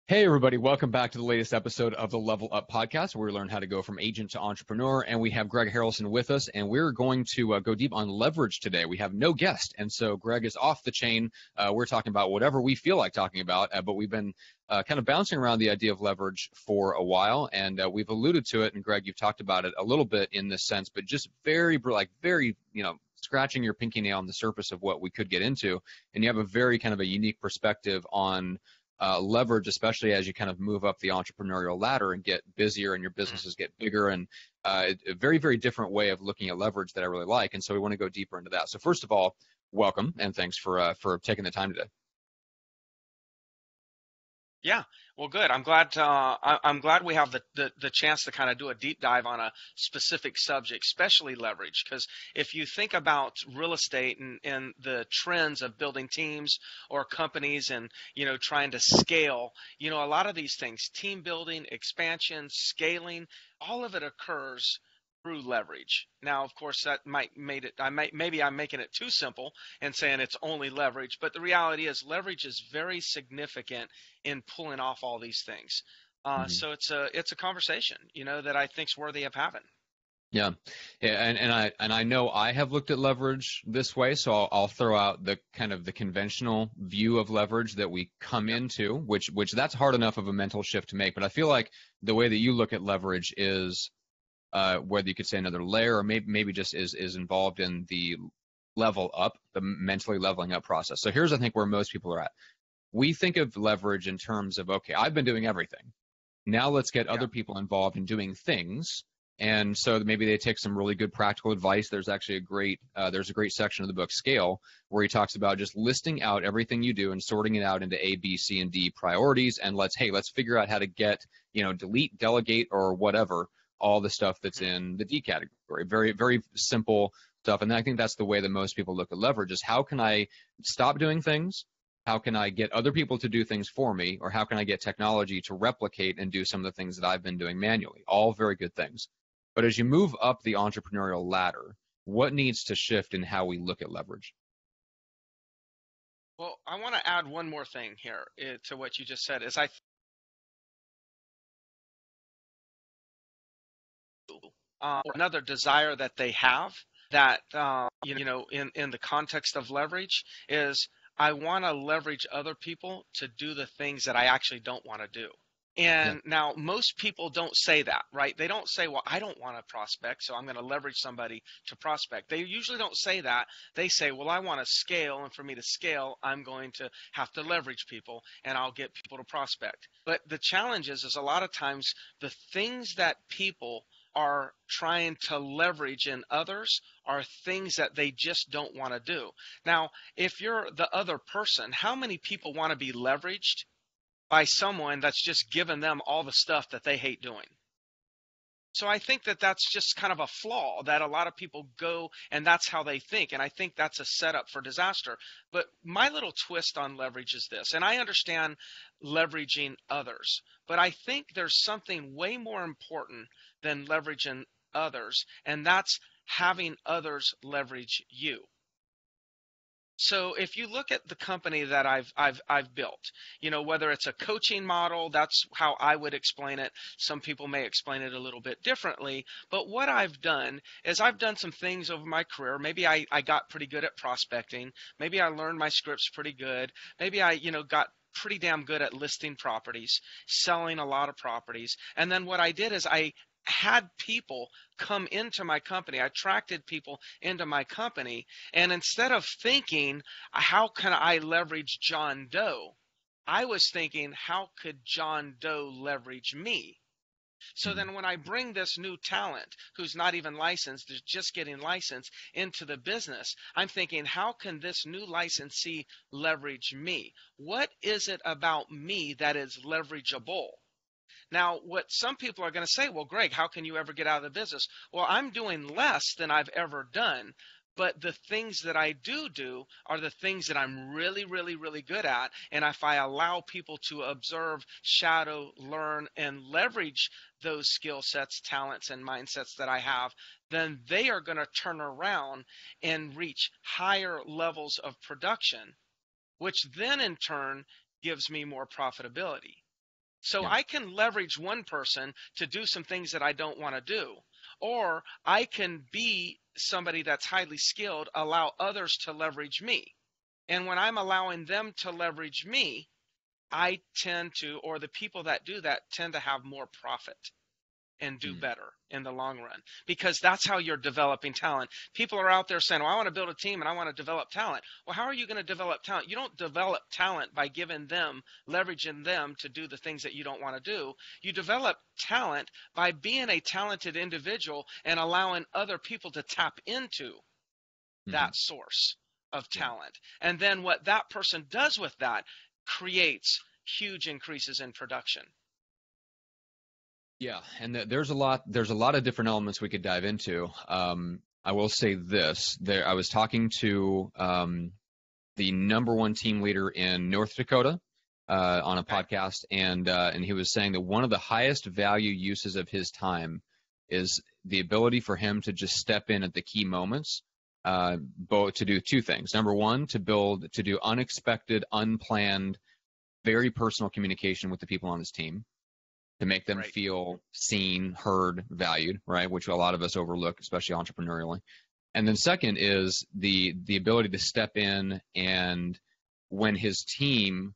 Hey, everybody, welcome back to the latest episode of the Level Up podcast, where we learn how to go from agent to entrepreneur. And we have Greg Harrelson with us, and we're going to go deep on leverage today. We have no guest, and so Greg is off the chain. We're talking about whatever we feel like talking about, but we've been kind of bouncing around the idea of leverage for a while, and we've alluded to it. And Greg, you've talked about it a little bit in this sense, but just very, scratching your pinky nail on the surface of what we could get into. And you have a very kind of a unique perspective on leverage, especially as you kind of move up the entrepreneurial ladder and get busier and your businesses get bigger, and a very, very different way of looking at leverage that I really like. And so we want to go deeper into that. So first of all, welcome and thanks for taking the time today. Yeah, well, good. I'm glad we have the chance to kind of do a deep dive on a specific subject, especially leverage. Because if you think about real estate and the trends of building teams or companies and trying to scale, a lot of these things, team building, expansion, scaling, all of it occurs through leverage. Now, of course, that maybe I'm making it too simple and saying it's only leverage, but the reality is leverage is very significant in pulling off all these things. Mhm. So it's a conversation, that I think's worthy of having. Yeah, yeah, and I know I have looked at leverage this way, so I'll throw out the kind of the conventional view of leverage that we come Yep. into, which that's hard enough of a mental shift to make. But I feel like the way that you look at leverage is whether you could say another layer, or maybe just is involved in the level up, the mentally leveling up process. So here's, I think, where most people are at. We think of leverage in terms of, okay, I've been doing everything. Now let's get Yeah. other people involved in doing things. And so maybe they take some really good practical advice. There's actually there's a great section of the book Scale where he talks about just listing out everything you do and sorting it out into A, B, C, and D priorities. And let's figure out how to get, delete, delegate, or whatever, all the stuff that's Mhm. in the D category. Very, very simple stuff. And I think that's the way that most people look at leverage is how can I stop doing things? How can I get other people to do things for me? Or how can I get technology to replicate and do some of the things that I've been doing manually? All very good things. But as you move up the entrepreneurial ladder, what needs to shift in how we look at leverage? Well, I want to add one more thing here to what you just said. Is or another desire that they have that in the context of leverage is I want to leverage other people to do the things that I actually don't want to do. Yeah. And now most people don't say that, right? They don't say, well, I don't want to prospect, so I'm going to leverage somebody to prospect. They usually don't say that. They say, well, I want to scale, and for me to scale, I'm going to have to leverage people, and I'll get people to prospect. But the challenge is a lot of times the things that people are trying to leverage in others are things that they just don't want to do. Now, if you're the other person, how many people want to be leveraged by someone that's just given them all the stuff that they hate doing? So I think that that's just kind of a flaw that a lot of people go and that's how they think. And I think that's a setup for disaster. But my little twist on leverage is this, and I understand leveraging others, but I think there's something way more important than leveraging others, and that's having others leverage you. So if you look at the company that I've built, whether it's a coaching model, that's how I would explain it. Some people may explain it a little bit differently. But what I've done is I've done some things over my career. Maybe I got pretty good at prospecting. Maybe I learned my scripts pretty good. Maybe I, got pretty damn good at listing properties, selling a lot of properties. And then what I did is I had people come into my company. I attracted people into my company. And instead of thinking, how can I leverage John Doe? I was thinking, how could John Doe leverage me? So Mhm. then when I bring this new talent who's not even licensed, is just getting licensed into the business, I'm thinking, how can this new licensee leverage me? What is it about me that is leverageable? Now, what some people are going to say, well, Greg, how can you ever get out of the business? Well, I'm doing less than I've ever done, but the things that I do are the things that I'm really, really, really good at. And if I allow people to observe, shadow, learn, and leverage those skill sets, talents, and mindsets that I have, then they are going to turn around and reach higher levels of production, which then in turn gives me more profitability. So Yeah. I can leverage one person to do some things that I don't want to do. Or I can be somebody that's highly skilled, allow others to leverage me. And when I'm allowing them to leverage me, I tend to, or the people that do that tend to have more profit and do Mm. better in the long run, because that's how you're developing talent. People are out there saying, well, I want to build a team and I want to develop talent. Well, how are you going to develop talent? You don't develop talent by giving them, leveraging them to do the things that you don't want to do. You develop talent by being a talented individual and allowing other people to tap into Mm-hmm. that source of Yeah. talent. And then what that person does with that creates huge increases in production. Yeah, and there's a lot of different elements we could dive into. I will say this: I was talking to the number one team leader in North Dakota on a Okay. podcast, and he was saying that one of the highest value uses of his time is the ability for him to just step in at the key moments, both to do two things. Number one, to do unexpected, unplanned, very personal communication with the people on his team to make them Right. feel seen, heard, valued, right? Which a lot of us overlook, especially entrepreneurially. And then second is the ability to step in, and when his team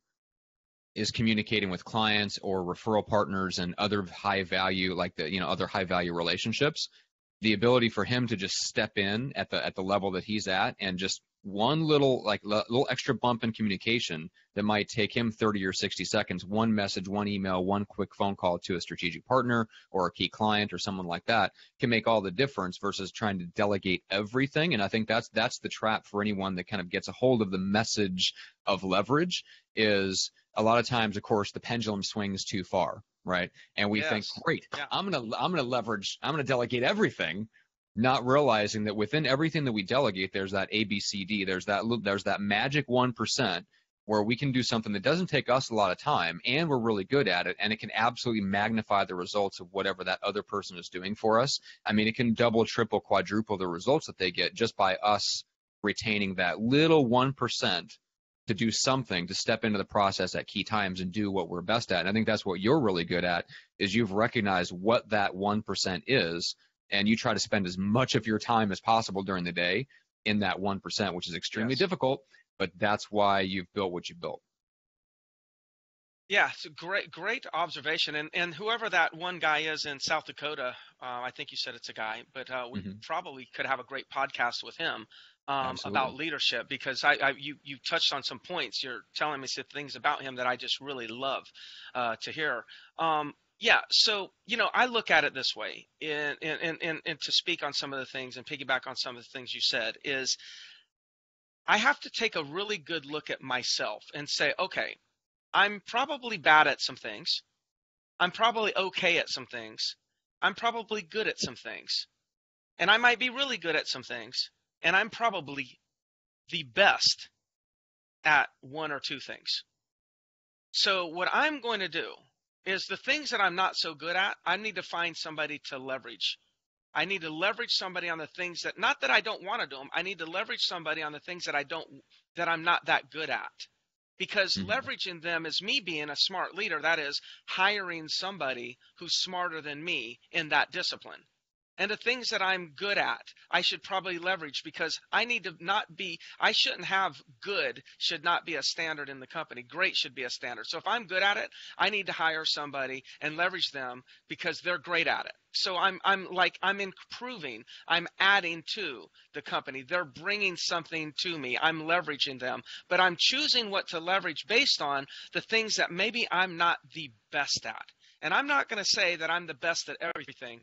is communicating with clients or referral partners and other high value, like other high value relationships, the ability for him to just step in at the level that he's at, and just one little extra bump in communication that might take him 30 or 60 seconds, one message, one email, one quick phone call to a strategic partner or a key client or someone like that, can make all the difference versus trying to delegate everything. And I think that's the trap for anyone that kind of gets a hold of the message of leverage. Is a lot of times, of course, the pendulum swings too far, right? And we think, Yes. great, Yeah. I'm gonna delegate everything, not realizing that within everything that we delegate, there's that ABCD, there's that magic 1% where we can do something that doesn't take us a lot of time, and we're really good at it, and it can absolutely magnify the results of whatever that other person is doing for us. I mean, it can double, triple, quadruple the results that they get just by us retaining that little 1% to do something, to step into the process at key times and do what we're best at. And I think that's what you're really good at, is you've recognized what that 1% is, and you try to spend as much of your time as possible during the day in that 1%, which is extremely Yes. difficult, but that's why you've built what you built. Yeah, it's a great observation. And whoever that one guy is in South Dakota, I think you said it's a guy, but we Mm-hmm. probably could have a great podcast with him about Absolutely. leadership, because you touched on some points. You're telling me some things about him that I just really love to hear. Yeah, so I look at it this way, and to speak on some of the things and piggyback on some of the things you said is, I have to take a really good look at myself and say, okay, I'm probably bad at some things. I'm probably okay at some things. I'm probably good at some things. And I might be really good at some things. And I'm probably the best at one or two things. So what I'm going to do is, the things that I'm not so good at, I need to find somebody to leverage. I need to leverage somebody on the things that, not that I don't want to do them, I need to leverage somebody on the things that I'm not that good at. Because Mm-hmm. leveraging them is me being a smart leader. That is, hiring somebody who's smarter than me in that discipline. And the things that I'm good at, I should probably leverage, because I shouldn't have good, should not be a standard in the company. Great should be a standard. So if I'm good at it, I need to hire somebody and leverage them because they're great at it. So I'm improving, I'm adding to the company. They're bringing something to me. I'm leveraging them, but I'm choosing what to leverage based on the things that maybe I'm not the best at. And I'm not going to say that I'm the best at everything,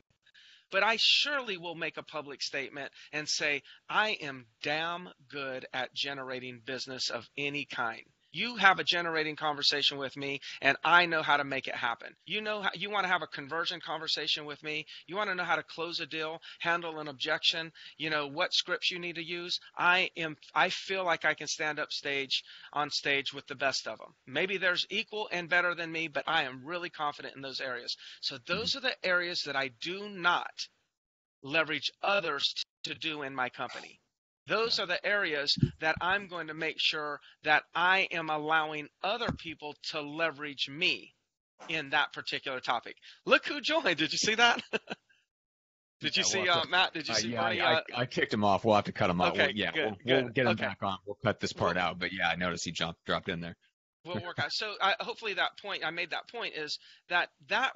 but I surely will make a public statement and say, I am damn good at generating business of any kind. You have a generating conversation with me, and I know how to make it happen. You want to have a conversion conversation with me. You want to know how to close a deal, handle an objection. What scripts you need to use. I feel like I can stand up on stage with the best of them. Maybe there's equal and better than me, but I am really confident in those areas. So Mm-hmm. those are the areas that I do not leverage others to do in my company. Yeah. Those are the areas that I'm going to make sure that I am allowing other people to leverage me. in that particular topic. Look who joined. Did you see that? Did you Yeah, see, Matt? Did you see yeah, Bernie? I kicked him off. We'll have to cut him off. Okay, We'll good. get him Okay. back on. We'll cut this part Well, out. But yeah, I noticed he dropped in there. we'll work out. So hopefully that point, I made that point is that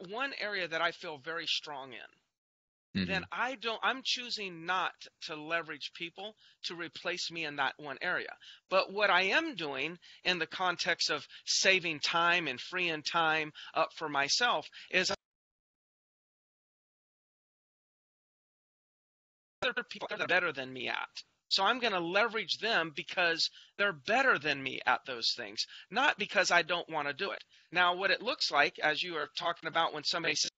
one area that I feel very strong in, then Hmm. I'm choosing not to leverage people to replace me in that one area. But what I am doing in the context of saving time and freeing time up for myself is other people that are better than me at. So I'm going to leverage them because they're better than me at those things, not because I don't want to do it. Now, what it looks like, as you are talking about when somebody says,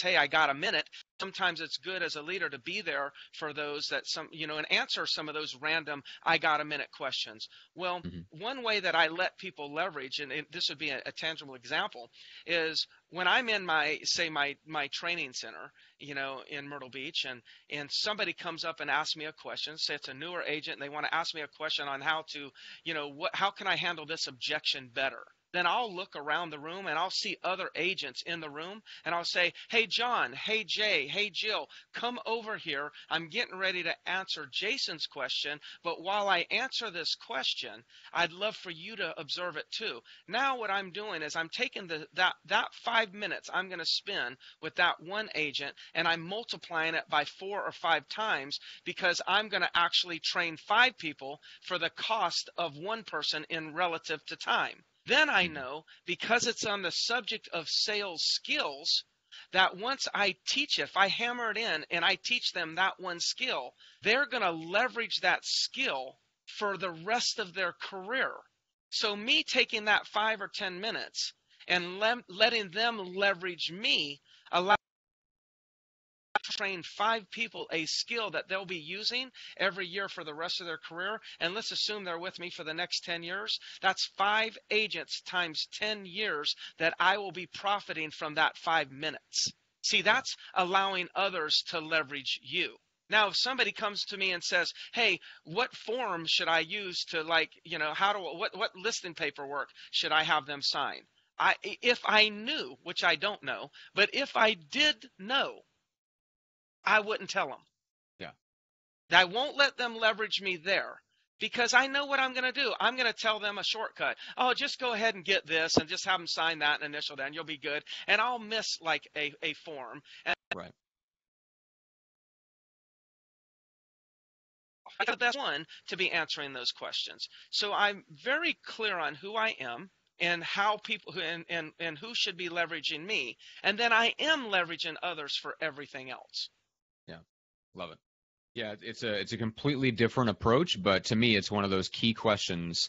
hey, I got a minute, sometimes it's good as a leader to be there for those that and answer some of those random, I got a minute questions. Well, Hmm. one way that I let people leverage, and this would be a tangible example, is when I'm in my training center, in Myrtle Beach, and somebody comes up and asks me a question, say it's a newer agent, and they want to ask me a question on how to, how can I handle this objection better? Then I'll look around the room and I'll see other agents in the room and I'll say, hey, John, hey, Jay, hey, Jill, come over here. I'm getting ready to answer Jason's question, but while I answer this question, I'd love for you to observe it too. Now what I'm doing is I'm taking that 5 minutes I'm going to spend with that one agent and I'm multiplying it by 4 or 5 times because I'm going to actually train 5 people for the cost of one person in relative to time. Then I know, because it's on the subject of sales skills, that once I teach it, if I hammer it in and I teach them that one skill, they're going to leverage that skill for the rest of their career. So me taking that 5 or 10 minutes and letting them leverage me allows train 5 people a skill that they'll be using every year for the rest of their career. And let's assume they're with me for the next 10 years. That's 5 agents times 10 years that I will be profiting from that 5 minutes. See, that's allowing others to leverage you. Now, if somebody comes to me and says, hey, what form should I use to what listing paperwork should I have them sign? If I knew, which I don't know, but if I did know, I wouldn't tell them. Yeah. I won't let them leverage me there because I know what I'm going to do. I'm going to tell them a shortcut. Oh, just go ahead and get this and just have them sign that and initial that and you'll be good. And I'll miss like a form. And Right. I'm the best one to be answering those questions. So I'm very clear on who I am and how people and who should be leveraging me. And then I am leveraging others for everything else. Yeah. Love it. Yeah, it's a completely different approach, but to me, it's one of those key questions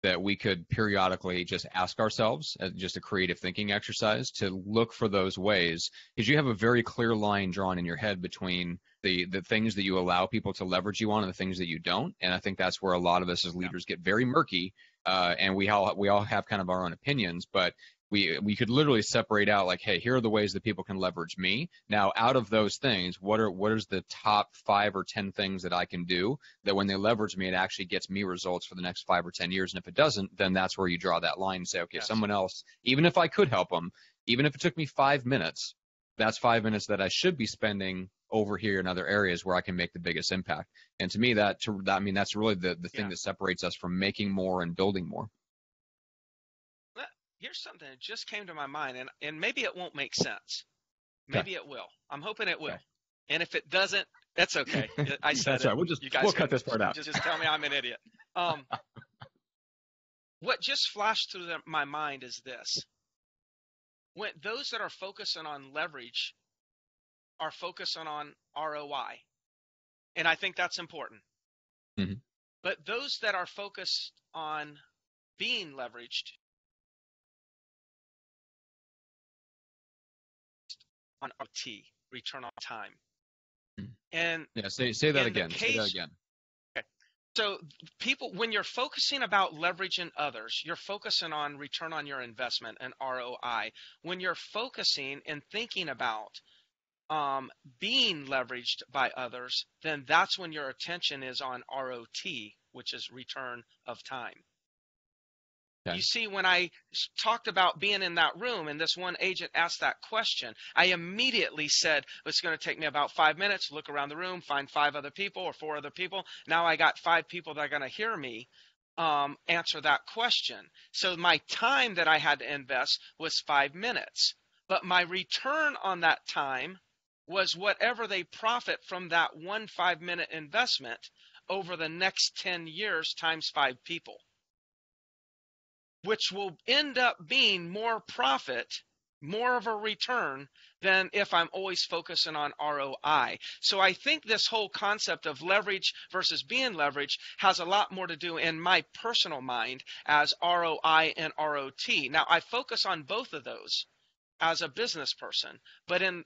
that we could periodically just ask ourselves as just a creative thinking exercise to look for those ways, because you have a very clear line drawn in your head between the things that you allow people to leverage you on and the things that you don't. And I think that's where a lot of us as leaders get very murky, and we all have kind of our own opinions, but we could literally separate out like, hey, here are the ways that people can leverage me. Now, out of those things, what is the top 5 or 10 things that I can do that when they leverage me, it actually gets me results for the next 5 or 10 years? And if it doesn't, then that's where you draw that line and say, okay, Yes. someone else, even if I could help them, even if it took me 5 minutes, that's 5 minutes that I should be spending over here in other areas where I can make the biggest impact. And to me, that's really the thing that separates us from making more and building more. Here's something that just came to my mind, and maybe it won't make sense. Maybe it will. I'm hoping it will. Okay. And if it doesn't, that's okay. I said that's it. Right. We'll cut this part out. Just tell me I'm an idiot. What just flashed through my mind is this. When those that are focusing on leverage are focusing on ROI, and I think that's important. Mm-hmm. But those that are focused on being leveraged on RT, return on time. And yeah, say that again. Say that again. Okay. So people, when you're focusing about leveraging others, you're focusing on return on your investment and ROI. When you're focusing and thinking about being leveraged by others, then that's when your attention is on ROT, which is return of time. You see, when I talked about being in that room and this one agent asked that question, I immediately said, it's going to take me about 5 minutes, look around the room, find 5 other people or 4 other people. Now I got 5 people that are going to hear me answer that question. So my time that I had to invest was 5 minutes. But my return on that time was whatever they profit from that 5-minute investment over the next 10 years times 5 people, which will end up being more profit, more of a return than if I'm always focusing on ROI. So I think this whole concept of leverage versus being leveraged has a lot more to do in my personal mind as ROI and ROT. Now, I focus on both of those as a business person, but in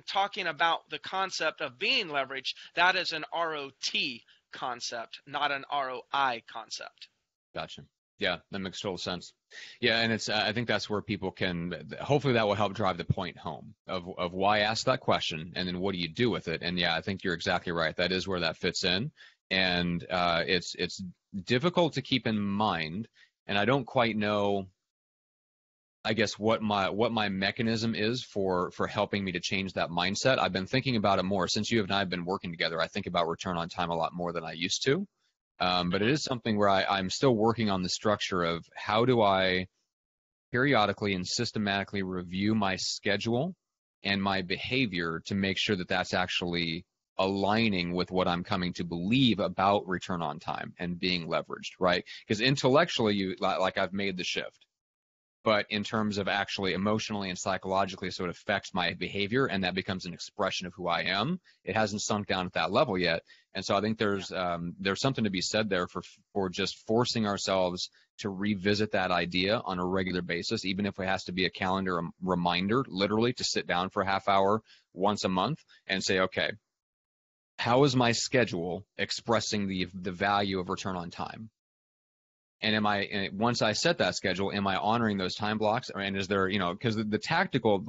talking about the concept of being leveraged, that is an ROT concept, not an ROI concept. Gotcha. Yeah, that makes total sense. Yeah, and it's I think that's where people can hopefully that will help drive the point home of why ask that question and then what do you do with it. And yeah, I think you're exactly right. That is where that fits in, and it's difficult to keep in mind. And I don't quite know, I guess, what my mechanism is for helping me to change that mindset. I've been thinking about it more since you and I have been working together. I think about return on time a lot more than I used to. But it is something where I'm still working on the structure of how do I periodically and systematically review my schedule and my behavior to make sure that that's actually aligning with what I'm coming to believe about return on time and being leveraged, right? Because intellectually, like I've made the shift. But in terms of actually emotionally and psychologically, so it affects my behavior and that becomes an expression of who I am. It hasn't sunk down at that level yet. And so I think there's something to be said there for just forcing ourselves to revisit that idea on a regular basis, even if it has to be a calendar reminder, literally to sit down for a half hour once a month and say, okay, how is my schedule expressing the value of return on time? And once I set that schedule, am I honoring those time blocks? And is there, because the tactical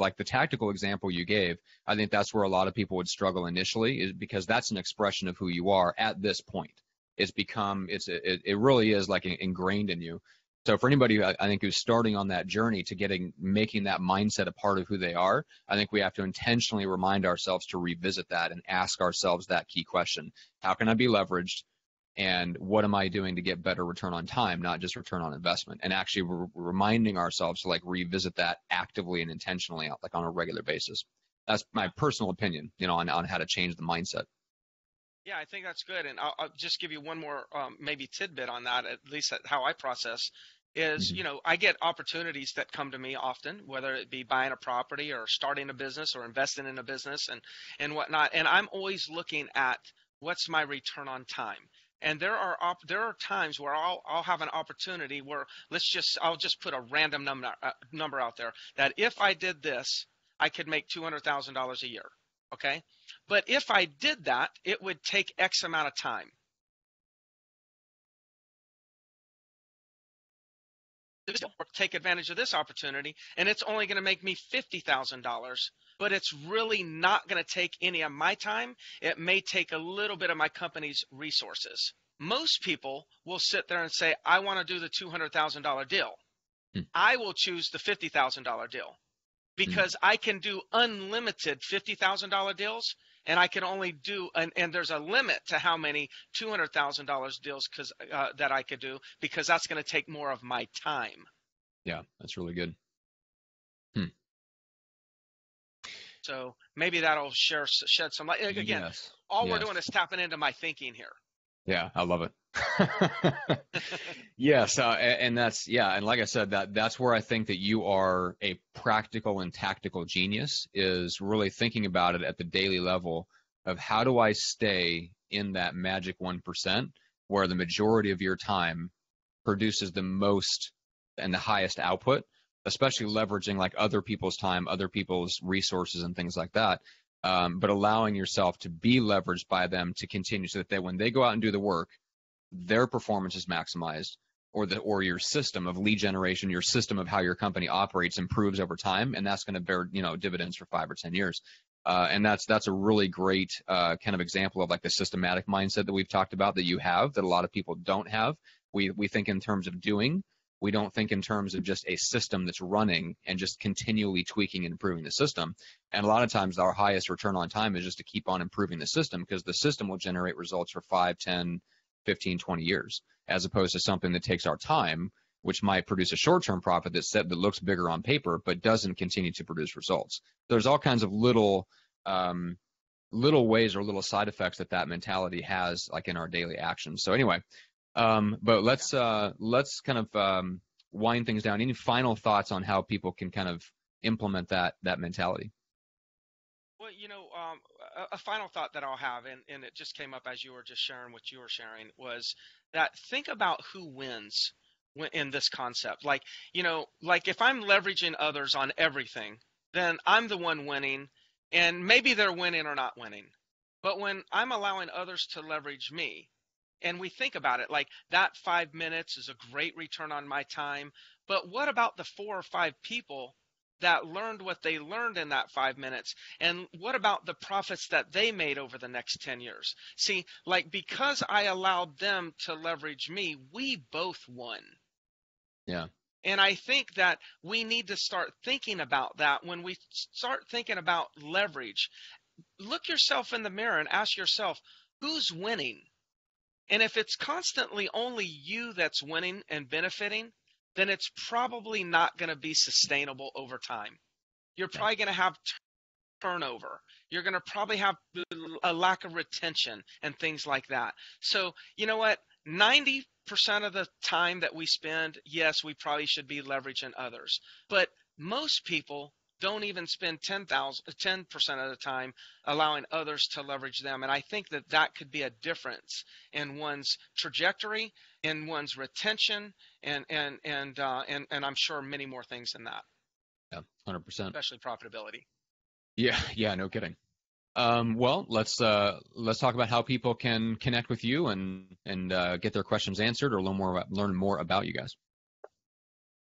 example you gave, I think that's where a lot of people would struggle initially, is because that's an expression of who you are at this point. It really is like ingrained in you. So for anybody, I think, who's starting on that journey to making that mindset a part of who they are, I think we have to intentionally remind ourselves to revisit that and ask ourselves that key question: how can I be leveraged? And what am I doing to get better return on time, not just return on investment? And actually reminding ourselves to revisit that actively and intentionally, like on a regular basis. That's my personal opinion, on how to change the mindset. Yeah, I think that's good. And I'll just give you one more maybe tidbit on that, at least how I process is, I get opportunities that come to me often, whether it be buying a property or starting a business or investing in a business and whatnot. And I'm always looking at what's my return on time. And there are times where I'll have an opportunity where I'll just put a random number out there that if I did this, I could make $200,000 a year. Okay, but if I did that, it would take X amount of time. Take advantage of this opportunity, and it's only going to make me $50,000, but it's really not going to take any of my time. It may take a little bit of my company's resources. Most people will sit there and say, I want to do the $200,000 deal. I will choose the $50,000 deal because I can do unlimited $50,000 deals, and I can only do, and there's a limit to how many $200,000 deals that I could do, because that's going to take more of my time. Yeah, that's really good. So maybe that'll shed some light. Again, we're doing is tapping into my thinking here. Yeah, I love it. Yes, and and like I said, that's where I think that you are a practical and tactical genius, is really thinking about it at the daily level of how do I stay in that magic 1% where the majority of your time produces the most and the highest output, especially leveraging like other people's time, other people's resources and things like that. But allowing yourself to be leveraged by them to continue, so that when they go out and do the work, their performance is maximized, or your system of lead generation, your system of how your company operates improves over time, and that's going to bear dividends for 5 or 10 years. And that's a really great kind of example of like the systematic mindset that we've talked about that you have, that a lot of people don't have. We think in terms of doing, We don't think in terms of just a system that's running and just continually tweaking and improving the system. And a lot of times our highest return on time is just to keep on improving the system, because the system will generate results for 5, 10, 15, 20 years, as opposed to something that takes our time, which might produce a short-term profit that looks bigger on paper, but doesn't continue to produce results. There's all kinds of little ways or little side effects that mentality has, like in our daily actions. So anyway, but let's kind of wind things down. Any final thoughts on how people can kind of implement that mentality? Well, a final thought that I'll have, and it just came up as you were just sharing what you were sharing, was that think about who wins in this concept. Like if I'm leveraging others on everything, then I'm the one winning, and maybe they're winning or not winning. But when I'm allowing others to leverage me, and we think about it, like that 5 minutes is a great return on my time, but what about the 4 or 5 people that learned what they learned in that 5 minutes? And what about the profits that they made over the next 10 years? See, like, because I allowed them to leverage me, we both won. Yeah. And I think that we need to start thinking about that. When we start thinking about leverage, look yourself in the mirror and ask yourself, who's winning? And if it's constantly only you that's winning and benefiting, then it's probably not going to be sustainable over time. You're probably going to have turnover. You're going to probably have a lack of retention and things like that. So, you know what? 90% of the time that we spend, yes, we probably should be leveraging others. But most people don't even spend 10% of the time allowing others to leverage them. And I think that could be a difference in one's trajectory, in one's retention, and I'm sure many more things than that. Yeah, 100%. Especially profitability. Yeah, no kidding. Well, let's talk about how people can connect with you and get their questions answered, or learn more about you guys.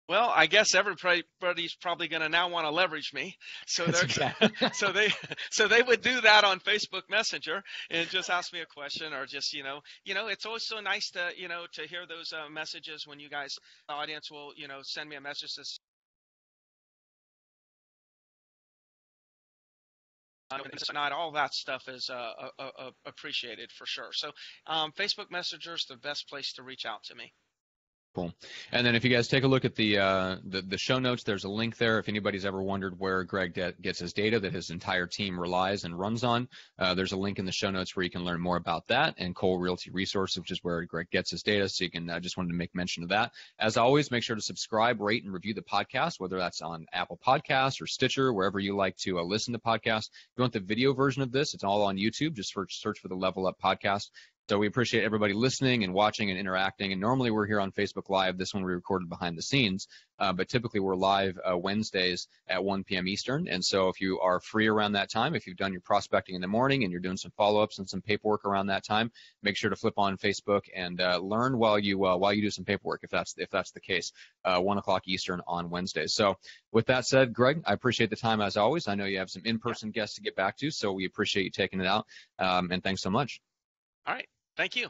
Well, I guess everybody's probably going to now want to leverage me, so they would do that on Facebook Messenger and just ask me a question, or just it's always so nice to to hear those messages when you guys, the audience, will send me a message. Not all that stuff is appreciated for sure. So Facebook Messenger is the best place to reach out to me. Cool. And then if you guys take a look at the show notes, there's a link there. If anybody's ever wondered where Greg gets his data that his entire team relies and runs on, there's a link in the show notes where you can learn more about that, and Cole Realty Resources, which is where Greg gets his data. So you can, just wanted to make mention of that. As always, make sure to subscribe, rate, and review the podcast, whether that's on Apple Podcasts or Stitcher, wherever you like to listen to podcasts. If you want the video version of this, it's all on YouTube. Just search for the Level Up Podcast. So we appreciate everybody listening and watching and interacting. And normally we're here on Facebook Live. This one we recorded behind the scenes, but typically we're live Wednesdays at 1 p.m. Eastern. And so if you are free around that time, if you've done your prospecting in the morning and you're doing some follow-ups and some paperwork around that time, make sure to flip on Facebook and learn while you do some paperwork, if that's the case. 1 o'clock Eastern on Wednesdays. So with that said, Greg, I appreciate the time as always. I know you have some in-person guests to get back to, so we appreciate you taking it out. And thanks so much. All right. Thank you.